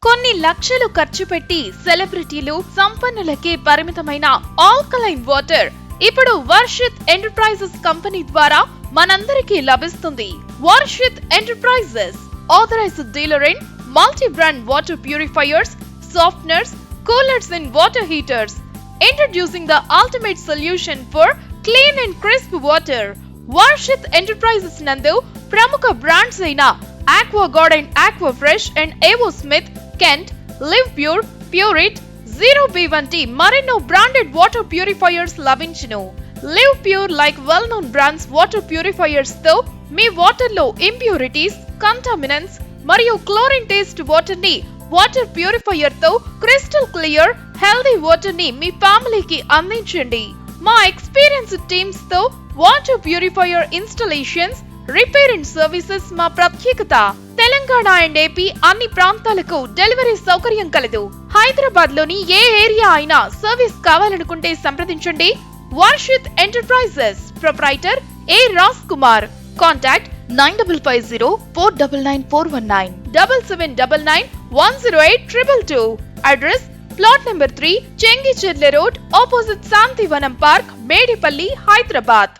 కొన్ని లక్షలు ఖర్చు పెట్టి సెలబ్రిటీలు సంపన్నులకే పరిమితమైన ఆల్కలైన్ వాటర్ ఇప్పుడు వర్షిత్ ఎంటర్ప్రైజెస్ కంపెనీ ద్వారా మనందరికీ లభిస్తుంది. Varshith enterprises authorized dealer in multi-brand water purifiers, softeners, coolers and water heaters. Introducing the ultimate solution for clean and crisp water. varshith enterprises నందు ప్రముఖ బ్రాండ్స్ అయిన AquaGuard and AquaFresh and AvoSmith, Kent, Live Pure, Pureit, Zero B వంటి మరెన్నో branded water purifiers లభించును. Live Pure like well-known brands water purifiers తో మీ water లో impurities, contaminants మరియు chlorine taste water ని వాటర్ ప్యూరిఫైయర్ తో క్రిస్టల్ క్లియర్ హెల్దీ వాటర్ ని మీ ఫ్యామిలీకి అందించండి. మా ఎక్స్పీరియన్స్డ్ టీమ్స్ తో water purifier installations, repair and services మా ప్రత్యేకత. తెలంగాణ అండ్ ఏపీ అన్ని ప్రాంతాలకు డెలివరీ సౌకర్యం కలదు. హైదరాబాద్ లోని ఏ ఏరియా అయినా సర్వీస్ కావాలనుకుంటే సంప్రదించండి. Varshith enterprises proprietor A Raj Kumar. Contact 9550499419 7799108222. Address plot number 3, Chengicherla road, opposite Shantivanam park, Medipalli, Hyderabad.